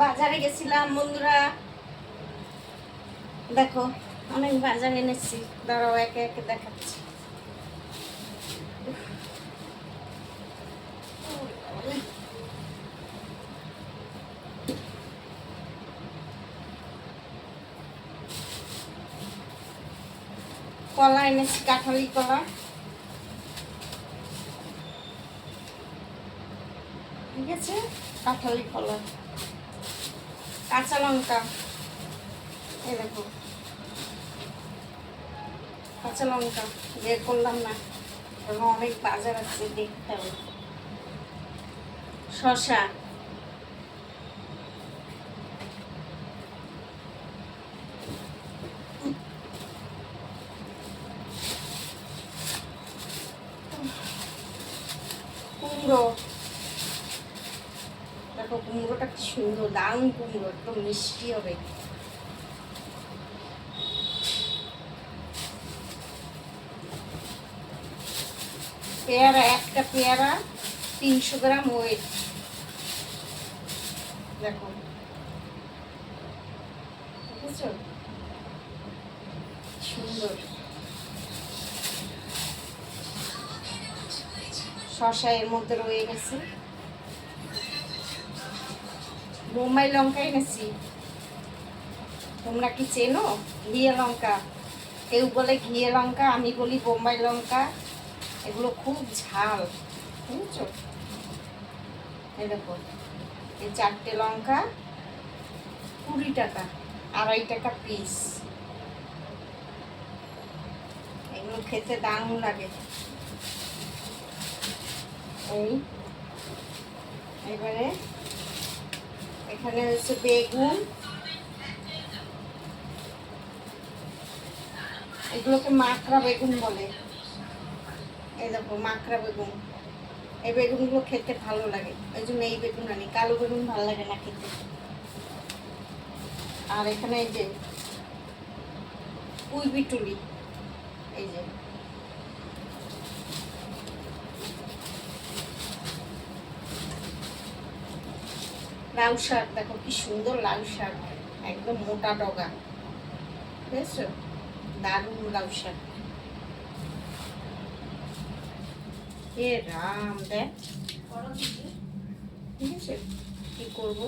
বাজারে গেছিলাম বন্ধুরা, দেখো অনেক বাজার এনেছি, দাঁড়াও একে একে দেখাচ্ছি। কলা এনেছি, কাঁঠালি কলা, ঠিক আছে, কাঁঠালি কলা, কাঁচা লঙ্কা, এই দেখো কাঁচা লঙ্কা বের করলাম না, কারণ অনেক বাজার আছে দেখতে হবে। শসা, কুমড়ো, দেখো কুমড়োটা কি সুন্দর, দারুণ কুমড়ো, একদম মিষ্টি হবে। পেয়ারা, একটা পেয়ারা 300 গ্রাম ওয়েট, দেখো বুঝছো, সুন্দর। শসা এর মধ্যে রয়ে গেছে। বোম্বাই লঙ্কা এনেছি, তোমরা কি চেনো? ঘিয়ে লঙ্কা, কেউ বলে ঘিয়ে লঙ্কা, আমি বলি বোম্বাই লঙ্কা। এগুলো খুব ঝাল, বুঝছো। এই দেখো, এই 4টে লঙ্কা 20 টাকা, 2.5 টাকা পিস। এগুলো খেতে দারুণ লাগে। এবারে এখানে হচ্ছে বেগুন, এগুলোকে মাকড়া বেগুন বলে। এই দেখো মাকড়া বেগুন, এই বেগুনগুলো খেতে ভালো লাগে, ওই জন্য এই বেগুন আনি, কালো বেগুন ভালো লাগে না খেতে। আর এখানে এই যে পুঁই বিটুলি, এই যে লাউ শাক, দেখো কি সুন্দর লাউ শাক, একদম মোটা ডগা, বুঝেছো, দারুণ লাউ শাক। এ রাম, দেখ ঠিক আছে কি করবো।